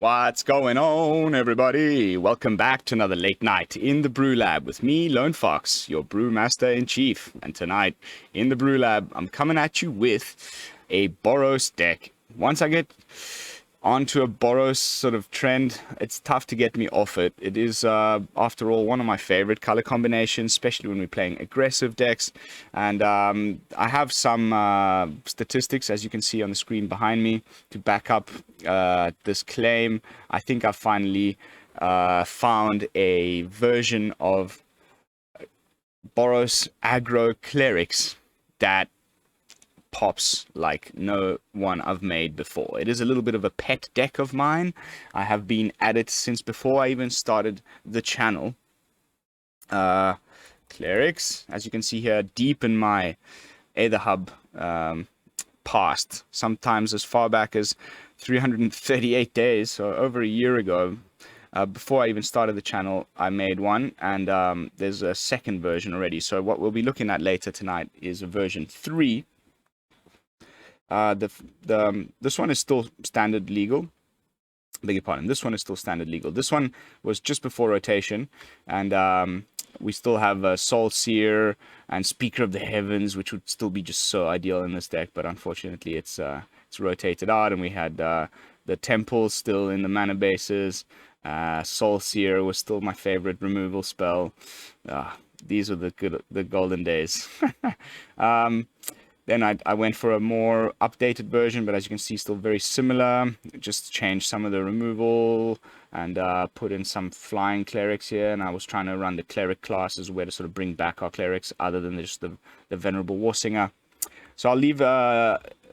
What's going on, everybody? Welcome back to another late night in the BrewLab with me, Lone Fox, your brewmaster-in-chief. And tonight, in the BrewLab, I'm coming at you with a Boros deck. Once I get onto a Boros sort of trend, it's tough to get me off it. It is, after all, one of my favorite color combinations, especially when we're playing aggressive decks. And I have some statistics, as you can see on the screen behind me, to back up this claim. I think I finally found a version of Boros aggro Clerics that pops like no one I've made before. It is a little bit of a pet deck of mine. I have been at it since before I even started the channel. Clerics, as you can see here, deep in my Aether Hub past, sometimes as far back as 338 days, so over a year ago. Before I even started the channel, I made one, and there's a second version already. So what we'll be looking at later tonight is a version 3. This one is still standard legal. Beg your pardon. This one is still standard legal. This one was just before rotation, and we still have Soul Seer and Speaker of the Heavens, which would still be just so ideal in this deck. But unfortunately, it's rotated out, and we had the Temple still in the mana bases. Soul Seer was still my favorite removal spell. These were the golden days. Then I went for a more updated version, but as you can see, still very similar. Just changed some of the removal and put in some flying clerics here. And I was trying to run the cleric class as a way to sort of bring back our clerics other than just the Venerable Warsinger. So I'll leave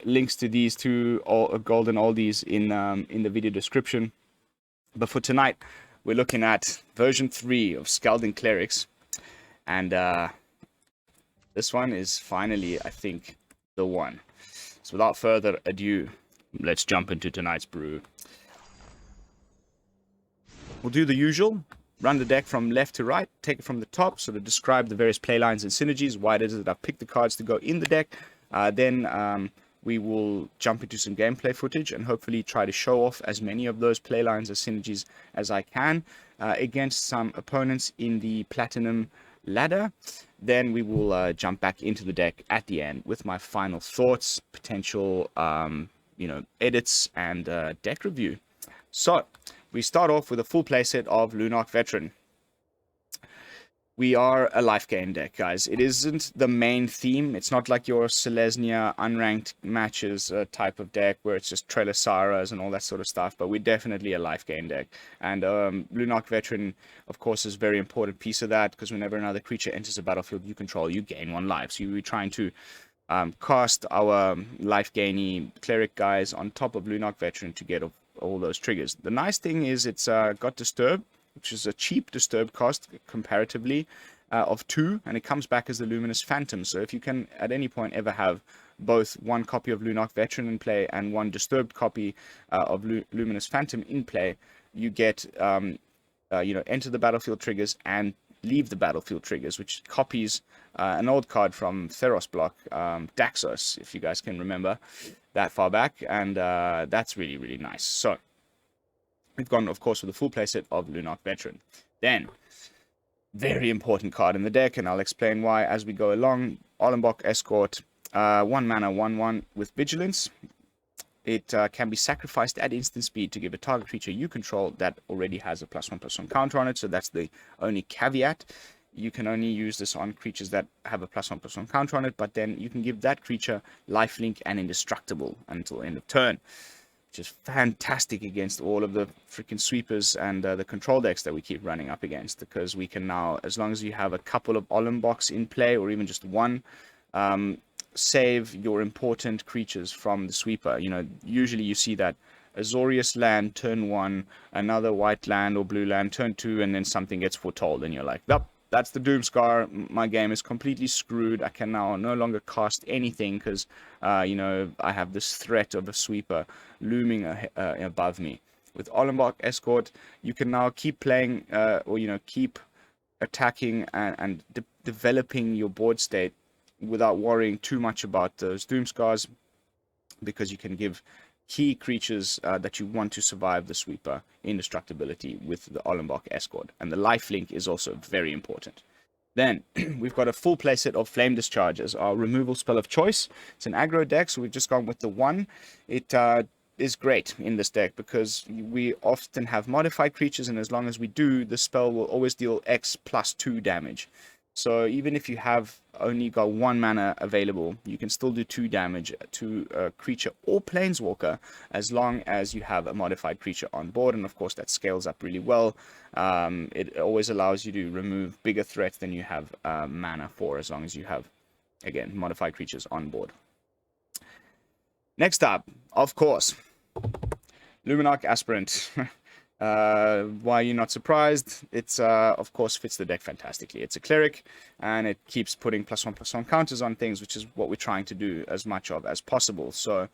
links to these two golden oldies in the video description. But for tonight, we're looking at version 3 of Skalding Clerics. And this one is finally, I think, the one. So without further ado, let's jump into tonight's brew. We'll do the usual. Run the deck from left to right, take it from the top, sort of describe the various playlines and synergies, why it is that I've picked the cards to go in the deck. Then we will jump into some gameplay footage and hopefully try to show off as many of those playlines or synergies as I can against some opponents in the Platinum ladder. Then we will jump back into the deck at the end with my final thoughts, potential edits, and deck review. So we start off with a full playset of Lunarch Veteran. We are a life gain deck, guys. It isn't the main theme. It's not like your Selesnya unranked matches type of deck where it's just Trelasaras and all that sort of stuff, but we're definitely a life gain deck. And Lunarch Veteran, of course, is a very important piece of that, because whenever another creature enters the battlefield you control, you gain 1 life. So we're trying to cast our life gainy cleric guys on top of Lunarch Veteran to get all those triggers. The nice thing is it's got Disturb, which is a cheap Disturb cost comparatively of 2, and it comes back as the Luminous Phantom. So if you can at any point ever have both 1 copy of Lunarch Veteran in play and 1 Disturbed copy of Luminous Phantom in play, you get enter the battlefield triggers and leave the battlefield triggers, which copies an old card from Theros block, Daxos, if you guys can remember that far back, and that's really, really nice. So we've gone, of course, with a full playset of Lunarch Veteran. Then, very important card in the deck, and I'll explain why as we go along. Ollenbock Escort, 1 mana, 1/1 with Vigilance. It can be sacrificed at instant speed to give a target creature you control that already has a +1/+1 counter on it, so that's the only caveat. You can only use this on creatures that have a +1/+1 counter on it, but then you can give that creature lifelink and indestructible until end of turn, which is fantastic against all of the freaking sweepers and the control decks that we keep running up against, because we can now, as long as you have a couple of Ollenbocks in play, or even just 1, save your important creatures from the sweeper. Usually you see that Azorius land turn 1, another white land or blue land turn 2, and then something gets foretold, and you're like, nope, that's the Doomscar. My game is completely screwed. I can now no longer cast anything because, I have this threat of a sweeper looming above me. With Ollenbock Escort, you can now keep playing, keep attacking and developing your board state without worrying too much about those Doomscars, because you can give key creatures that you want to survive the sweeper indestructibility with the Ollenbock Escort. And the lifelink is also very important. Then we've got a full playset of Flame Discharge as our removal spell of choice. It's an aggro deck, so we've just gone with the one. It is great in this deck because we often have modified creatures, and as long as we do, the spell will always deal X plus 2 damage. So even if you have only got 1 mana available, you can still do 2 damage to a creature or planeswalker as long as you have a modified creature on board. And of course that scales up really well. It always allows you to remove bigger threats than you have mana for, as long as you have, again, modified creatures on board. Next up, of course, Luminarch Aspirant. Why are you not surprised? It's of course fits the deck fantastically. It's a cleric, and it keeps putting +1/+1 counters on things, which is what we're trying to do as much of as possible. So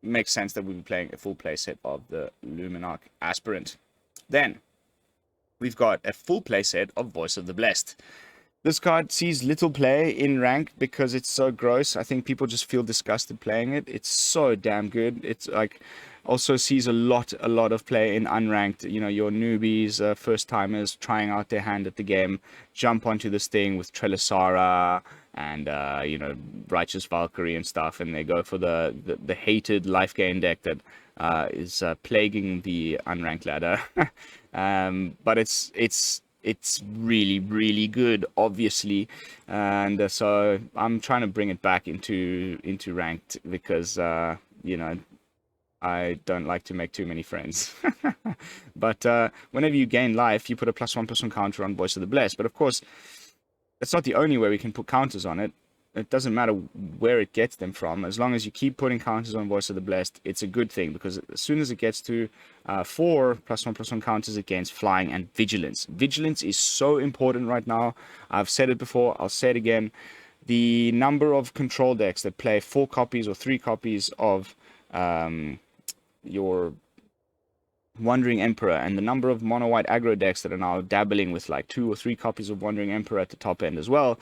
makes sense that we'll be playing a full play set of the Luminarch Aspirant. Then we've got a full play set of Voice of the Blessed. This card sees little play in rank because it's so gross. I think people just feel disgusted playing it. It's so damn good. It's like also sees a lot of play in unranked. You know, your newbies, first timers trying out their hand at the game, jump onto this thing with Trelisara and you know, Righteous Valkyrie and stuff, and they go for the hated life gain deck that is plaguing the unranked ladder. But it's really good, obviously, and so I'm trying to bring it back into ranked because you know, I don't like to make too many friends. But whenever you gain life, you put a +1/+1 counter on Voice of the Blessed. But of course, that's not the only way we can put counters on it. It doesn't matter where it gets them from. As long as you keep putting counters on Voice of the Blessed, it's a good thing, because as soon as it gets to 4 +1/+1 counters, it gains flying and vigilance. Vigilance is so important right now. I've said it before, I'll say it again. The number of control decks that play 4 copies or 3 copies of your Wandering Emperor, and the number of mono-white aggro decks that are now dabbling with like 2 or 3 copies of Wandering Emperor at the top end as well,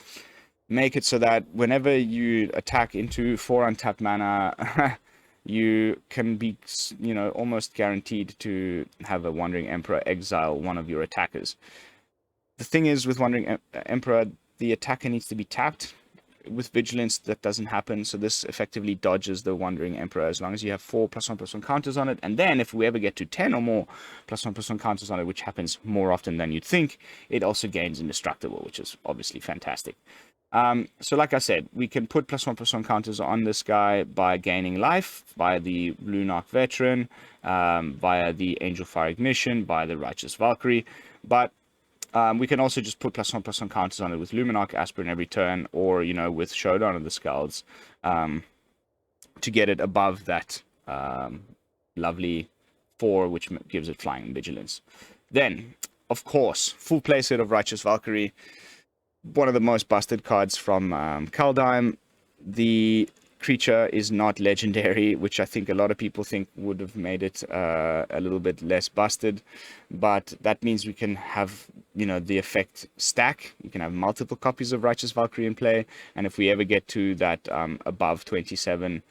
make it so that whenever you attack into 4 untapped mana, you can be, you know, almost guaranteed to have a Wandering Emperor exile one of your attackers. The thing is, with Wandering Emperor, the attacker needs to be tapped. With Vigilance, that doesn't happen, so this effectively dodges the Wandering Emperor as long as you have 4 +1/+1 counters on it. And then if we ever get to 10 or more +1/+1 counters on it, which happens more often than you'd think, it also gains Indestructible, which is obviously fantastic. So like I said, we can put +1/+1 counters on this guy by gaining life, via the Lunarch Veteran, via the Angelfire Ignition, via the Righteous Valkyrie, but we can also just put +1/+1 counters on it with Luminarch Aspirant every turn, or, you know, with Showdown of the Skalds, to get it above that lovely 4, which gives it flying and vigilance. Then, of course, full playset of Righteous Valkyrie. One of the most busted cards from Skalding. The creature is not legendary, which I think a lot of people think would have made it a little bit less busted, but that means we can have, you know, the effect stack. You can have multiple copies of Righteous Valkyrie in play, and if we ever get to that above 27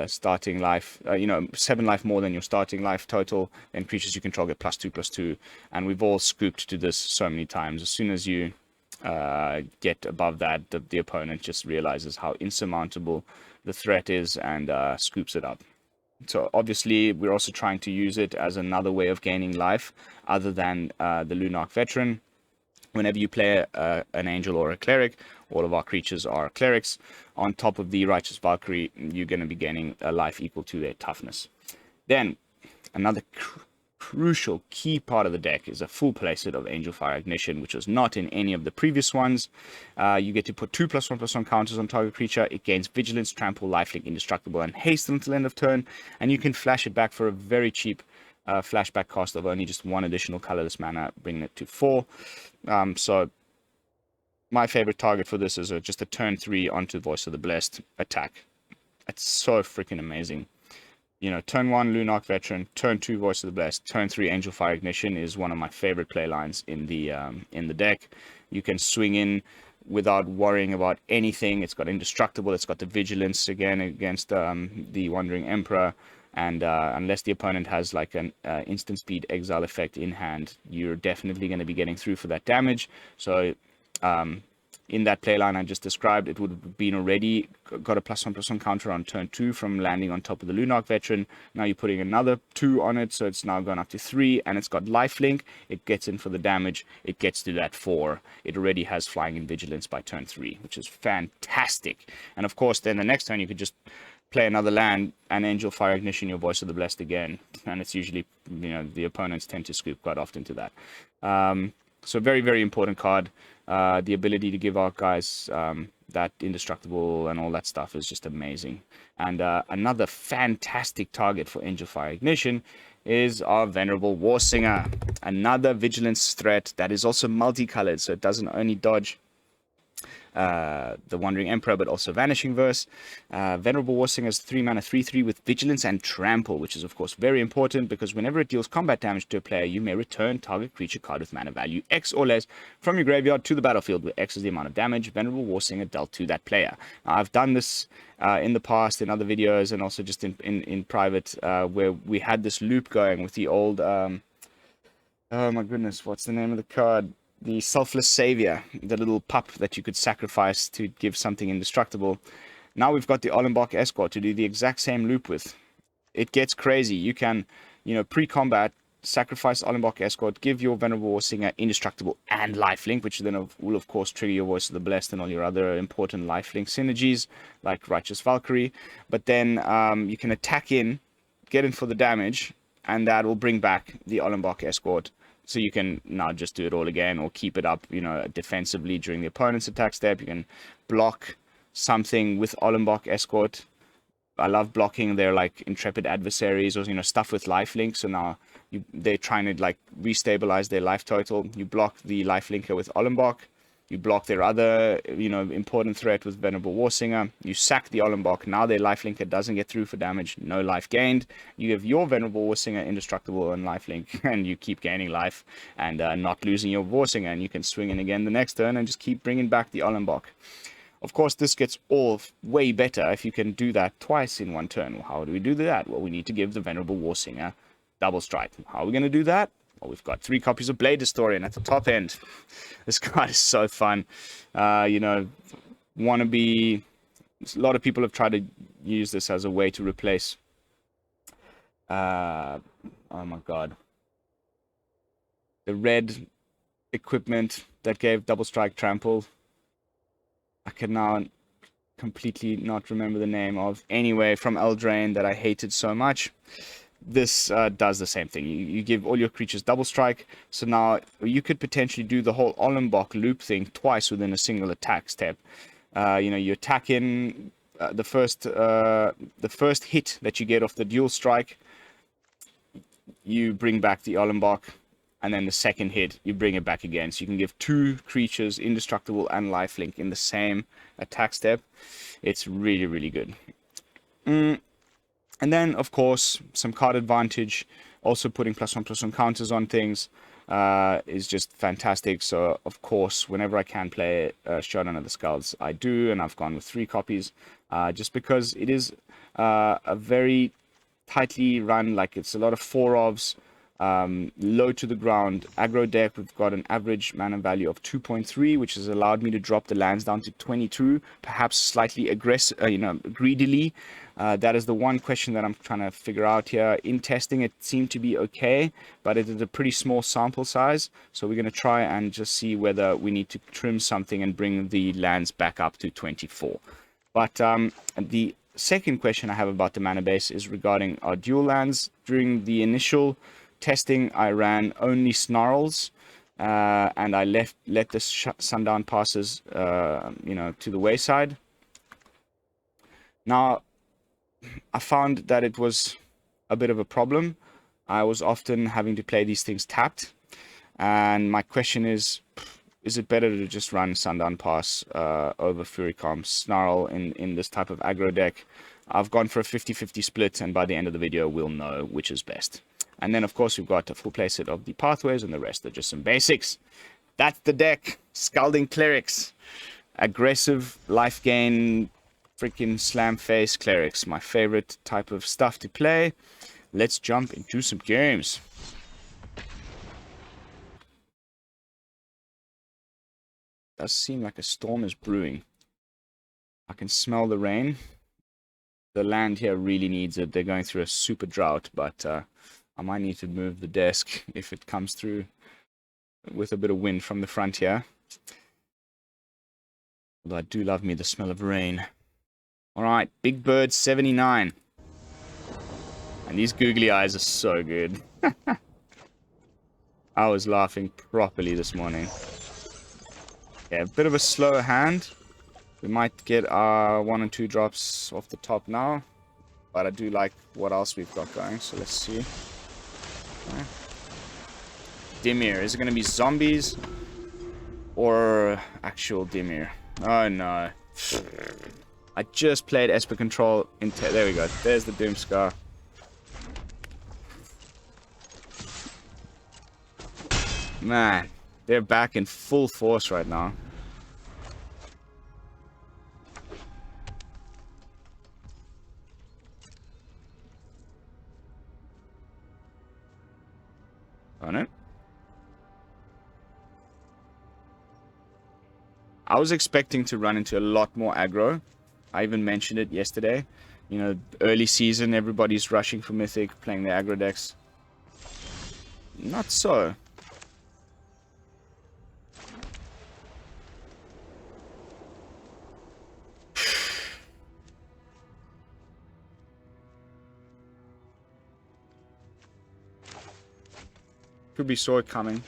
starting life, you know, 7 life more than your starting life total, then creatures you control get +2/+2, and we've all scooped to this so many times. As soon as you get above that, the opponent just realizes how insurmountable the threat is and scoops it up. So obviously we're also trying to use it as another way of gaining life other than the Lunarch Veteran. Whenever you play an angel or a cleric, all of our creatures are clerics. On top of the Righteous Valkyrie, you're going to be gaining a life equal to their toughness. Then another crucial key part of the deck is a full playset of Angelfire Ignition, which was not in any of the previous ones. You get to put 2 +1/+1 counters on target creature. It gains Vigilance, Trample, Lifelink, Indestructible, and Haste until end of turn, and you can flash it back for a very cheap flashback cost of only just 1 additional colorless mana, bringing it to 4. So my favorite target for this is just a turn 3 onto Voice of the Blessed attack. It's so freaking amazing. You know, turn 1 Lunarch Veteran, turn 2 Voice of the Blessed, turn 3 Angelfire Ignition is one of my favorite play lines in the deck. You can swing in without worrying about anything. It's got indestructible, it's got the vigilance again against the Wandering Emperor, and unless the opponent has like an instant speed exile effect in hand, you're definitely going to be getting through for that damage. So in that playline I just described, it would have been already got a +1/+1 counter on turn 2 from landing on top of the Lunarch Veteran. Now you're putting another 2 on it, so it's now gone up to 3, and it's got lifelink. It gets in for the damage. It gets to that 4. It already has flying and vigilance by turn 3, which is fantastic. And of course, then the next turn you could just play another land and Angelfire Ignition your Voice of the Blessed again, and it's usually, you know, the opponents tend to scoop quite often to that. So very, very important card. The ability to give our guys that indestructible and all that stuff is just amazing. And another fantastic target for Angelfire Ignition is our Venerable Warsinger. Another vigilance threat that is also multicolored, so it doesn't only dodge the Wandering Emperor, but also Vanishing Verse. Venerable Warsinger is 3 mana 3/3 with Vigilance and Trample, which is of course very important because whenever it deals combat damage to a player, you may return target creature card with mana value X or less from your graveyard to the battlefield, where X is the amount of damage Venerable Warsinger dealt to that player. Now, I've done this in the past in other videos and also just in private, where we had this loop going with the old oh my goodness, what's the name of the card? The Selfless Savior, the little pup that you could sacrifice to give something indestructible. Now we've got the Ollenbock Escort to do the exact same loop with. It gets crazy. You can, you know, pre-combat, sacrifice Ollenbock Escort, give your Venerable Warsinger indestructible and lifelink, which then will of course trigger your Voice of the Blessed and all your other important lifelink synergies, like Righteous Valkyrie. But then you can attack in, get in for the damage, and that will bring back the Ollenbock Escort. So you can now just do it all again, or keep it up, you know, defensively during the opponent's attack step. You can block something with Ollenbock Escort. I love blocking their like intrepid adversaries, or, you know, stuff with lifelink. So now they're trying to like restabilize their life total. You block the lifelinker with Ollenbock. You block their other, you know, important threat with Venerable Warsinger. You sack the Ollenbock. Now their lifelinker doesn't get through for damage. No life gained. You give your Venerable Warsinger indestructible and lifelink, and you keep gaining life and not losing your Warsinger. And you can swing in again the next turn and just keep bringing back the Ollenbock. Of course, this gets all way better if you can do that twice in one turn. Well, how do we do that? Well, we need to give the Venerable Warsinger double strike. How are we going to do that? Well, we've got 3 copies of Blade Historian at the top end. This card is so fun. You know, a lot of people have tried to use this as a way to replace, oh my god, the red equipment that gave double strike trample. I can now completely not remember the name of. Anyway, from Eldraine, that I hated so much. This does the same thing. You give all your creatures double strike. So now you could potentially do the whole Ollenbock loop thing twice within a single attack step. You know, you attack in the first hit that you get off the dual strike, you bring back the Ollenbock, and then the second hit you bring it back again. So you can give 2 creatures indestructible and lifelink in the same attack step. It's really, really good. And then, of course, some card advantage. Also putting +1/+1 counters on things is just fantastic. So, of course, whenever I can play Showdown of the Skalds, I do. And I've gone with 3 copies. Just because it is a very tightly run, like it's a lot of 4-ofs. Low to the ground aggro deck. We've got an average mana value of 2.3, which has allowed me to drop the lands down to 22, perhaps slightly aggressive, greedily. That is the one question that I'm trying to figure out here. In testing, it seemed to be okay, but it is a pretty small sample size, so we're going to try and just see whether we need to trim something and bring the lands back up to 24. But the second question I have about the mana base is regarding our dual lands. During the initial testing, I ran only Snarls, and I let the Sundown Passes, to the wayside. Now, I found that it was a bit of a problem. I was often having to play these things tapped, and my question is it better to just run Sundown Pass over Furycom Snarl in this type of aggro deck? I've gone for a 50-50 split, and by the end of the video, we'll know which is best. And then, of course, we've got a full playset of the pathways, and the rest are just some basics. That's the deck. Skalding Clerics. Aggressive life gain, freaking slam face Clerics. My favorite type of stuff to play. Let's jump into some games. Does seem like a storm is brewing. I can smell the rain. The land here really needs it. They're going through a super drought, but I might need to move the desk if it comes through with a bit of wind from the front here. Although I do love me the smell of rain. Alright, Big Bird 79. And these googly eyes are so good. I was laughing properly this morning. Yeah, a bit of a slower hand. We might get our 1 and 2 drops off the top now. But I do like what else we've got going, so let's see. Okay. Dimir. Is it going to be zombies? Or actual Dimir? Oh no. I just played Esper Control in... There we go. There's the Doomscar. Man, they're back in full force right now. On it. I was expecting to run into a lot more aggro. I even mentioned it yesterday. You know, early season, everybody's rushing for Mythic, playing the aggro decks. Not so. Could be saw it coming.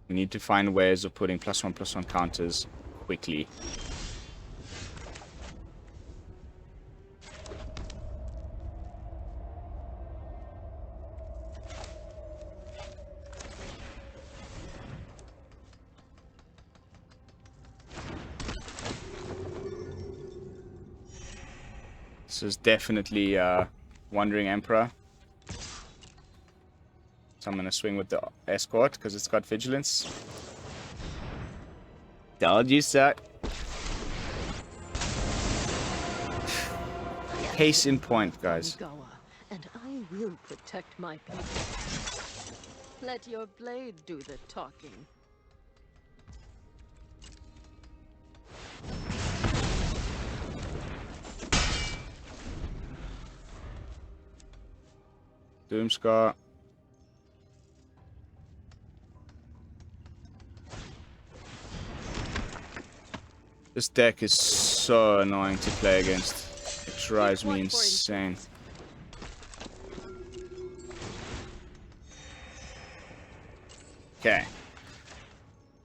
We need to find ways of putting +1/+1 counters quickly. This is definitely Wandering Emperor. So I'm going to swing with the Escort because it's got Vigilance. Told you so. Case in point, guys. And I will protect my people. Let your blade do the talking. Doomscar. This deck is so annoying to play against. It drives me insane. Okay.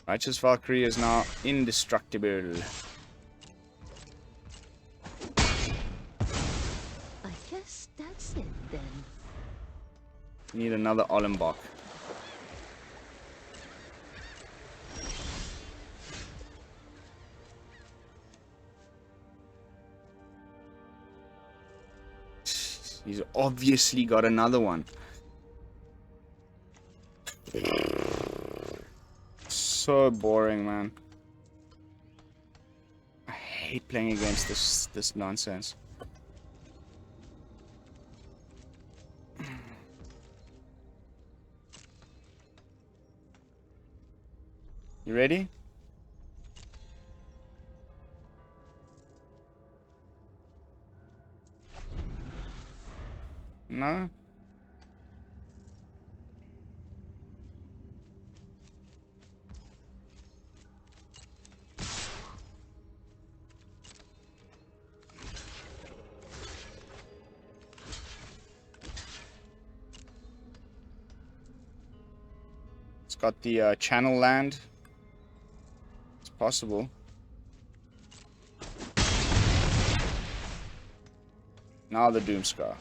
Righteous Valkyrie is now indestructible. I guess that's it then. Need another Ollenbock. He's obviously got another one. So boring, man. I hate playing against this nonsense. You ready? No? It's got the channel land. It's possible. Now the Doomscar.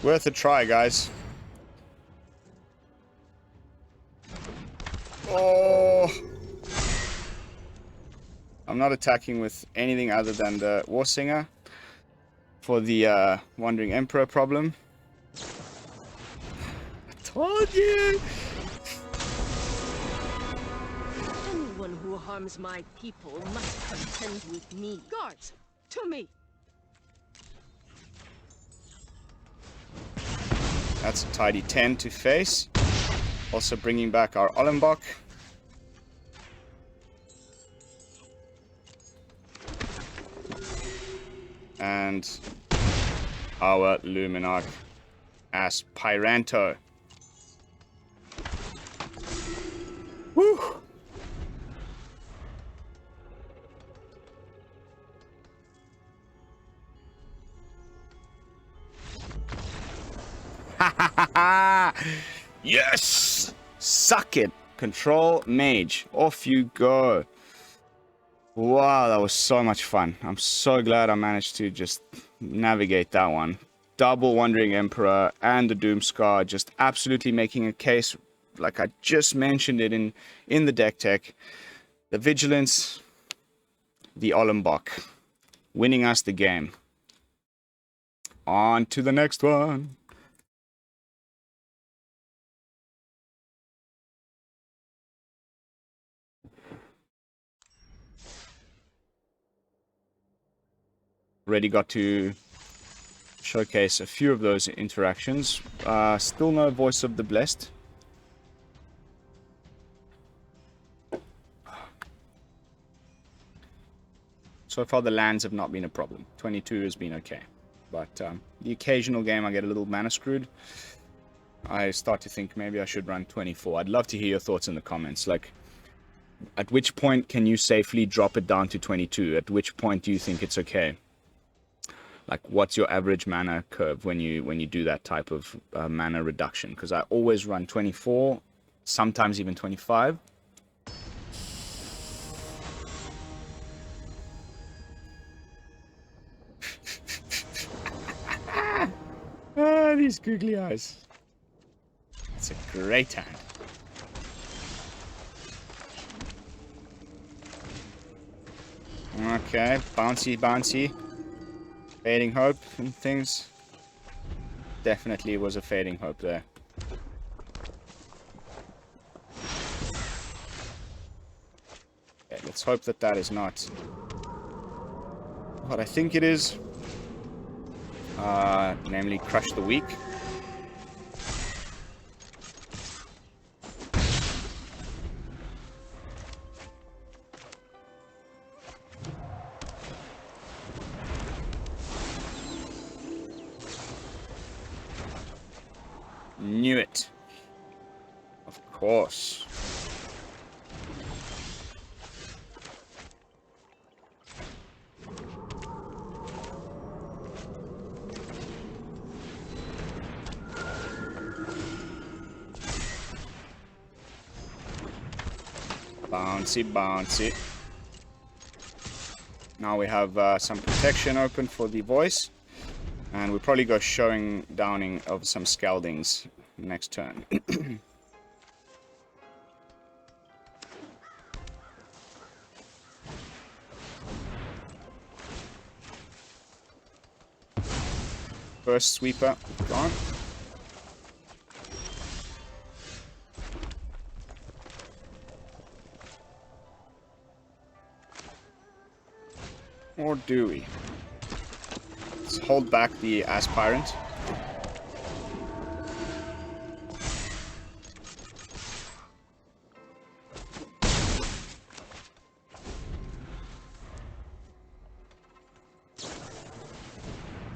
It's worth a try, guys. Oh! I'm not attacking with anything other than the Warsinger for the Wandering Emperor problem. I told you! Anyone who harms my people must contend with me. Guards, to me! That's a tidy 10 to face. Also bringing back our Ollenbock. And our Luminarch Aspirant. Woo! Yes! Suck it! Control Mage. Off you go. Wow, that was so much fun. I'm so glad I managed to just navigate that one. Double Wandering Emperor and the Doomscar, just absolutely making a case like I just mentioned it in the deck tech. The Vigilance, the Ollenbock, winning us the game. On to the next one. Already got to showcase a few of those interactions. Still no Voice of the Blessed. So far the lands have not been a problem. 22 has been okay. But the occasional game I get a little mana screwed. I start to think maybe I should run 24. I'd love to hear your thoughts in the comments. Like, at which point can you safely drop it down to 22? At which point do you think it's okay? Like, what's your average mana curve when you do that type of mana reduction? Because I always run 24, sometimes even 25. Ah, these googly eyes. It's a great hand. Okay, bouncy, bouncy. Fading Hope and things. Definitely was a Fading Hope there. Okay, let's hope that that is not what I think it is. Namely Crush the Weak. Knew it. Of course. Bouncy, bouncy. Now we have some protection open for the voice. And we'll probably go showing downing of some Skaldings next turn. First sweeper gone. Or do we? Let's hold back the Aspirant.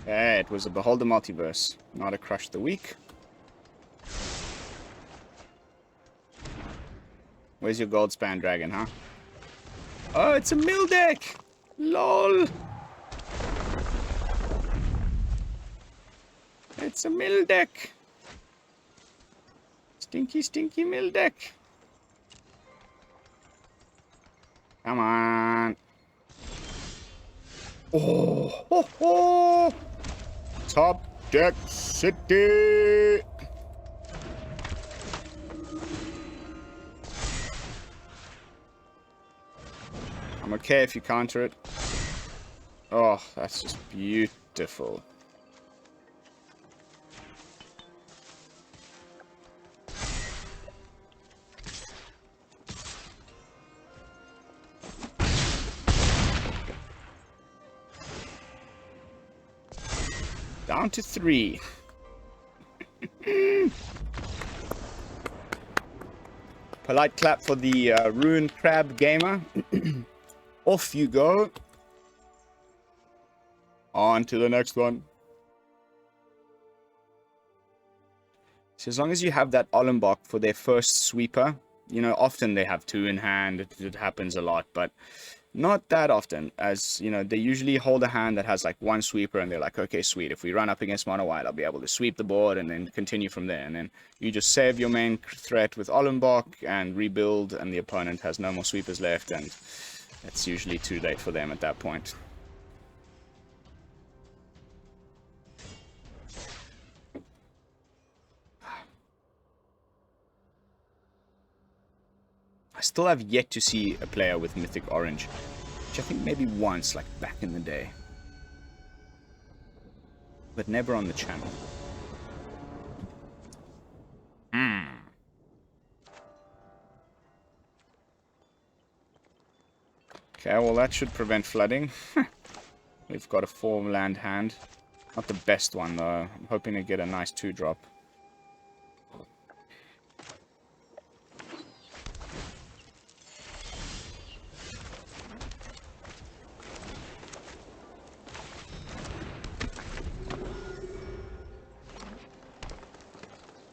Okay, it was a Behold the Multiverse, not a Crush the Weak. Where's your Goldspan Dragon, huh? Oh, it's a mill deck! LOL! It's a mill deck! Stinky, stinky mill deck! Come on! Oh! Ho, ho. Top Deck City! I'm okay if you counter it. Oh, that's just beautiful. Down to 3. Polite clap for the Rune Crab Gamer. Off you go. On to the next one. So as long as you have that Ollenbock for their first sweeper, you know, often they have 2 in hand. It happens a lot, but not that often, as, you know, they usually hold a hand that has like 1 sweeper and they're like, okay, sweet, if we run up against mono white, I'll be able to sweep the board and then continue from there. And then you just save your main threat with Ollenbock and rebuild, and the opponent has no more sweepers left, and it's usually too late for them at that point. I still have yet to see a player with Mythic Orange, which I think maybe once, like back in the day. But never on the channel. Okay, well that should prevent flooding. We've got a 4-land hand. Not the best one though. I'm hoping to get a nice 2-drop.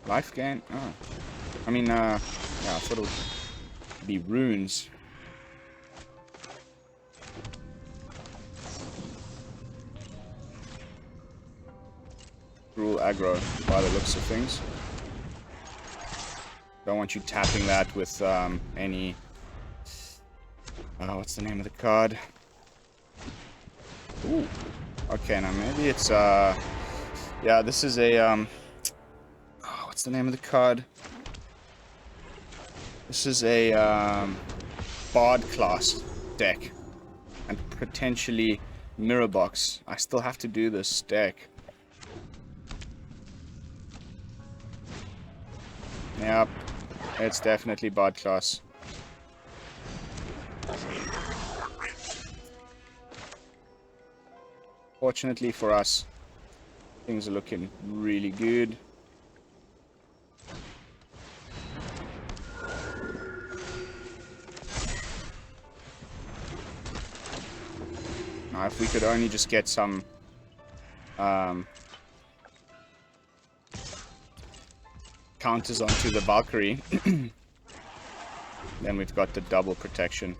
Life gain? Oh. I mean, yeah, I thought it would be runes. Rule aggro by the looks of things. Don't want you tapping that with any... what's the name of the card? Ooh. Okay, now maybe it's... yeah, this is a... what's the name of the card? This is a Bard class deck. And potentially Mirror Box. I still have to do this deck. Yep, it's definitely Bard class. Fortunately for us, things are looking really good. Now, if we could only just get some counters onto the Valkyrie, then we've got the double protection.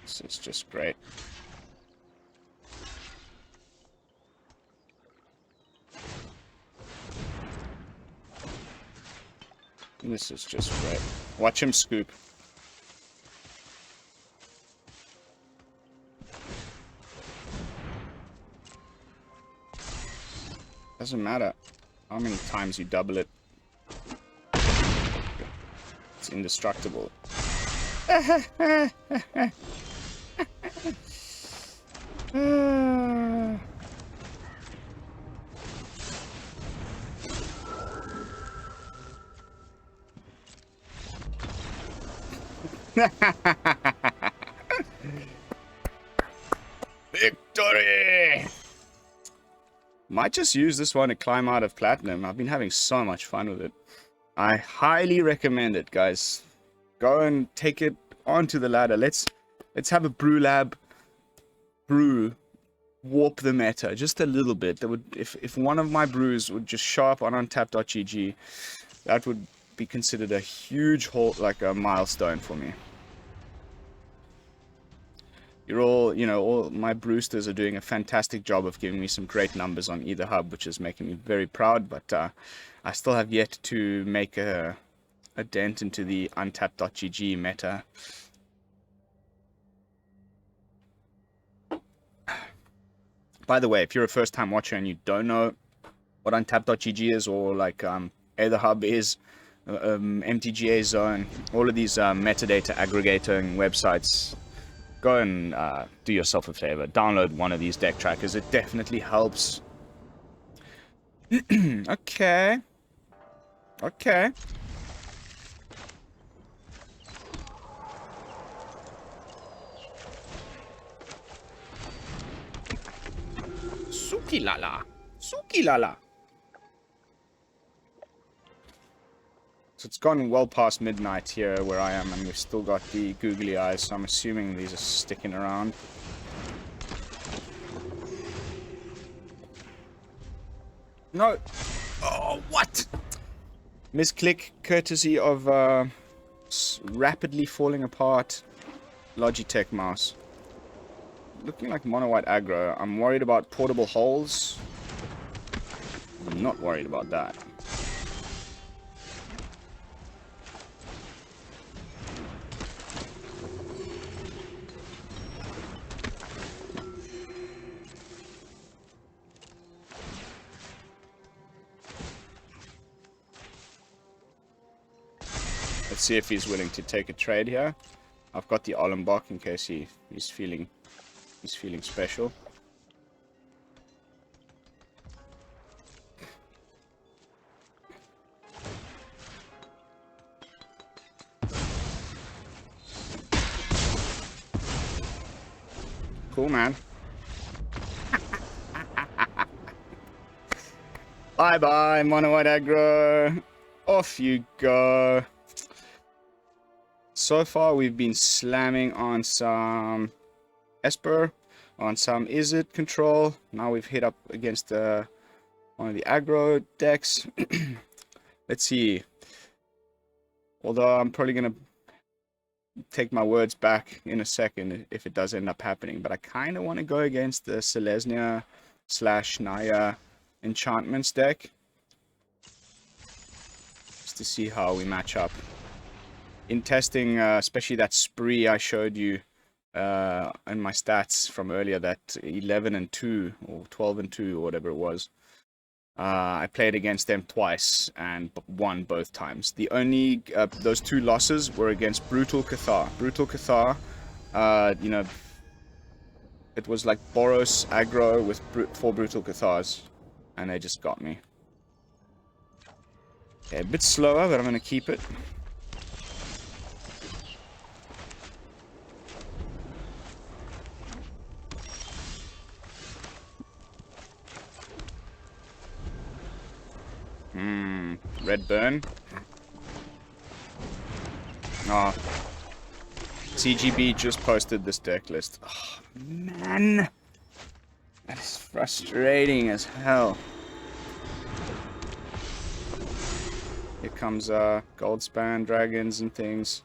This is just great. This is just great. Watch him scoop. Doesn't matter how many times you double it. It's indestructible. Victory! Might just use this one to climb out of platinum. I've been having so much fun with it. I highly recommend it, guys. Go and take it onto the ladder. Let's have a BrewLab brew warp the meta just a little bit. That would, if one of my brews would just show up on untap.gg, that would be considered a huge like a milestone for me. You're all, you know, all my Brewsters are doing a fantastic job of giving me some great numbers on either hub, which is making me very proud, but I still have yet to make a dent into the untapped.gg meta. By the way, if you're a first-time watcher and you don't know what untapped.gg is, or like either hub is, MTGA zone, all of these metadata aggregating websites, go and do yourself a favor. Download one of these deck trackers. It definitely helps. Okay. Okay. Suki lala. Suki lala. So it's gone well past midnight here where I am, and we've still got the googly eyes, so I'm assuming these are sticking around. No! Oh, what? Misclick, courtesy of rapidly falling apart Logitech mouse. Looking like mono-white aggro. I'm worried about portable holes. I'm not worried about that. Let's see if he's willing to take a trade here. I've got the Ollenbock in case he's feeling special. Cool, man. Bye bye, mono white aggro. Off you go. So far, we've been slamming on some Esper, on some Izzet control. Now we've hit up against one of the aggro decks. Let's see. Although I'm probably going to take my words back in a second if it does end up happening. But I kind of want to go against the Selesnya / Naya enchantments deck. Just to see how we match up. In testing, especially that spree I showed you in my stats from earlier, that 11-2 or 12-2 or whatever it was, I played against them twice and won both times. The only those two losses were against Brutal Cathar. Brutal Cathar, you know, it was like Boros aggro with 4 Brutal Cathars, and they just got me. Okay, a bit slower, but I'm gonna keep it. Red burn. Oh. CGB just posted this deck list. Oh, man. That is frustrating as hell. Here comes Goldspan dragons and things.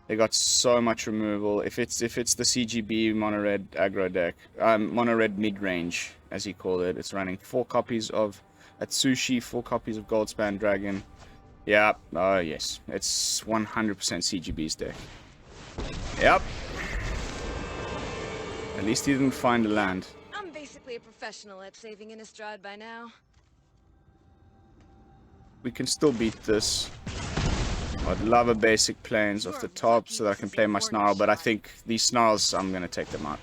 They got so much removal. If it's the CGB mono red aggro deck, mono red mid range as he called it, it's running 4 copies of Atsushi, 4 copies of Goldspan Dragon. Yeah, oh yes, it's 100% CGB's deck. Yep. At least he didn't find a land. I'm basically a professional at saving in a stride by now. We can still beat this. I'd love a basic plains off the top so that I can play my snarl, but I think these snarls, I'm gonna take them out.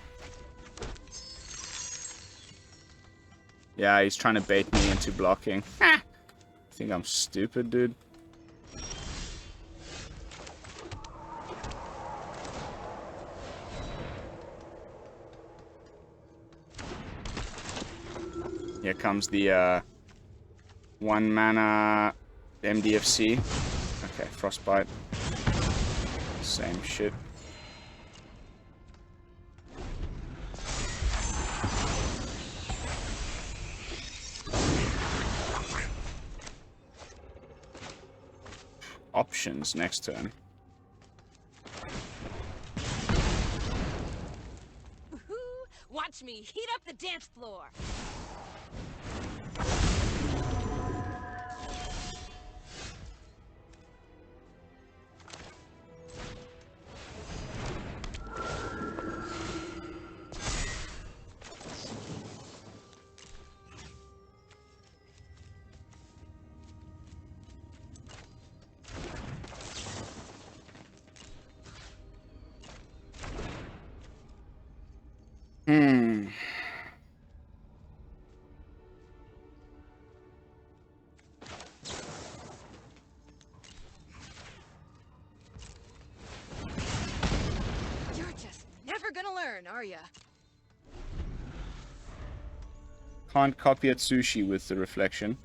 Yeah, he's trying to bait me into blocking. I think I'm stupid, dude. Here comes the 1 mana MDFC. Okay, Frostbite. Same shit. Options next turn. me. Heat up the dance floor. You're just never gonna learn, are ya? Can't copy at sushi with the reflection.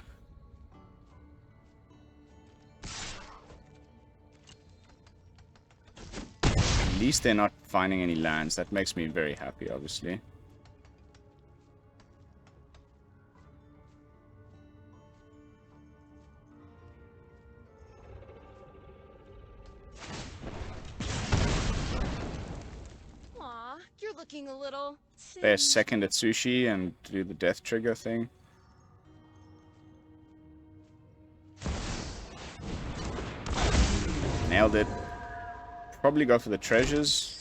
At least they're not finding any lands. That makes me very happy, obviously. Aw, you're looking a little... They're second at sushi and do the death trigger thing. Nailed it. Probably go for the treasures.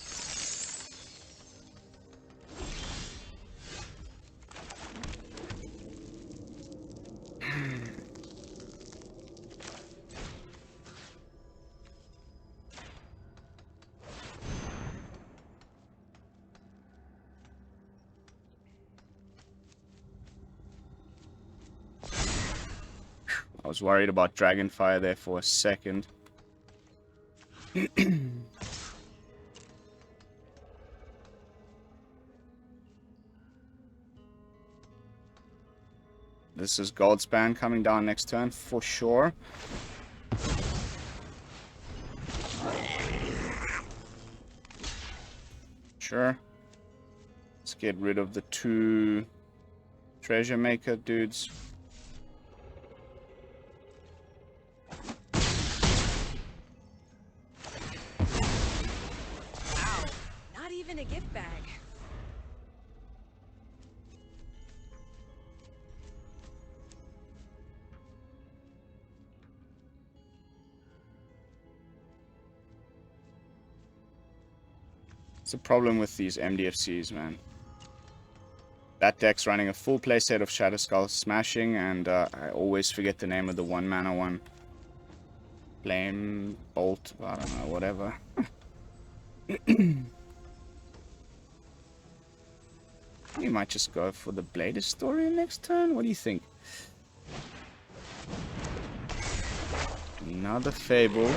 I was worried about Dragonfire there for a second. This is Goldspan coming down next turn for sure. Sure. Let's get rid of the 2 treasure maker dudes. Not even a gift bag. It's a problem with these MDFCs, man. That deck's running a full playset of Shadow Skull Smashing, and I always forget the name of the 1-mana one. Flame Bolt, I don't know, whatever. You might just go for the Blade Historian next turn. What do you think? Another Fable.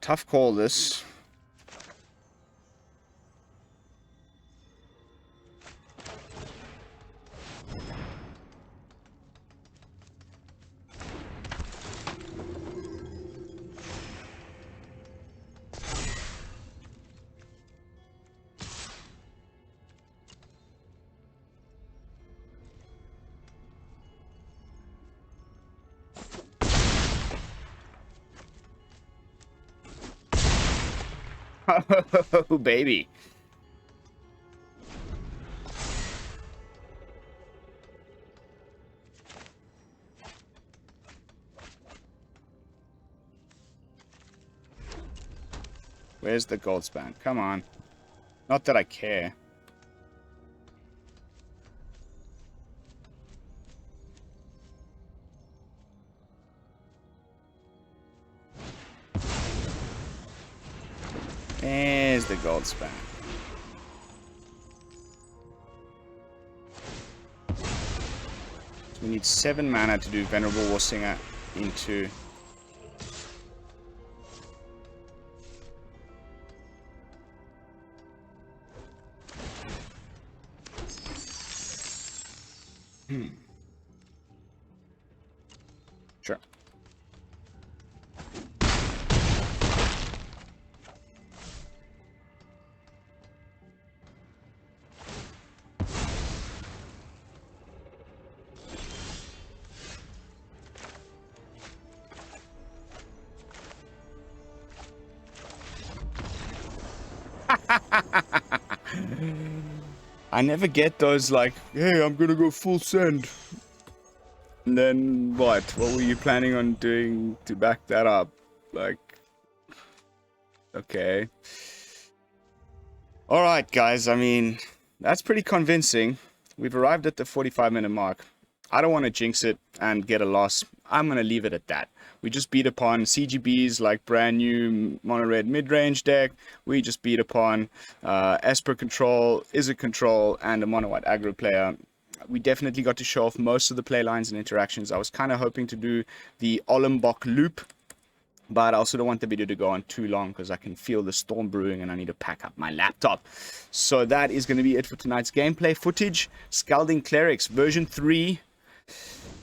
Tough call, this. Oh, baby. Where's the Goldspan? Come on. Not that I care. There's the Goldspan. So we need 7 mana to do Venerable Warsinger into... Sure. I never get those like, hey, I'm gonna go full send. And then what? What were you planning on doing to back that up? Like, okay. Alright, guys, I mean, that's pretty convincing. We've arrived at the 45-minute mark. I don't want to jinx it and get a loss. I'm going to leave it at that. We just beat upon CGB's like brand new mono-red mid-range deck. We just beat upon Esper control, Izzet control, and a mono-white aggro player. We definitely got to show off most of the play lines and interactions. I was kind of hoping to do the Ollenbock loop, but I also don't want the video to go on too long because I can feel the storm brewing and I need to pack up my laptop. So that is going to be it for tonight's gameplay footage. Skalding Clerics version 3.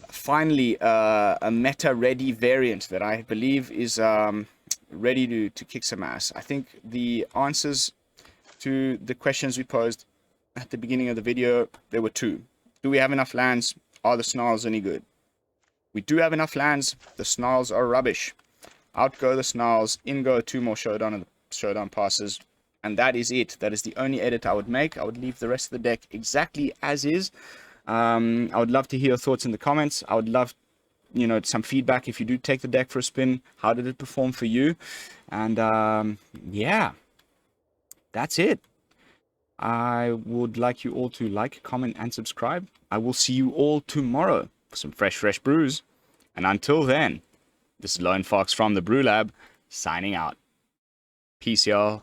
Finally, a meta-ready variant that I believe is ready to kick some ass. I think the answers to the questions we posed at the beginning of the video, there were two. Do we have enough lands? Are the snarls any good? We do have enough lands. The snarls are rubbish. Out go the snarls. In go 2 more Showdown and Showdown passes. And that is it. That is the only edit I would make. I would leave the rest of the deck exactly as is. I would love to hear your thoughts in the comments. I would love, you know, some feedback if you do take the deck for a spin. How did it perform for you? And yeah, that's it. I would like you all to like, comment, and subscribe. I will see you all tomorrow for some fresh brews. And until then, this is Lone Fox from the BrewLab, signing out. Peace, y'all.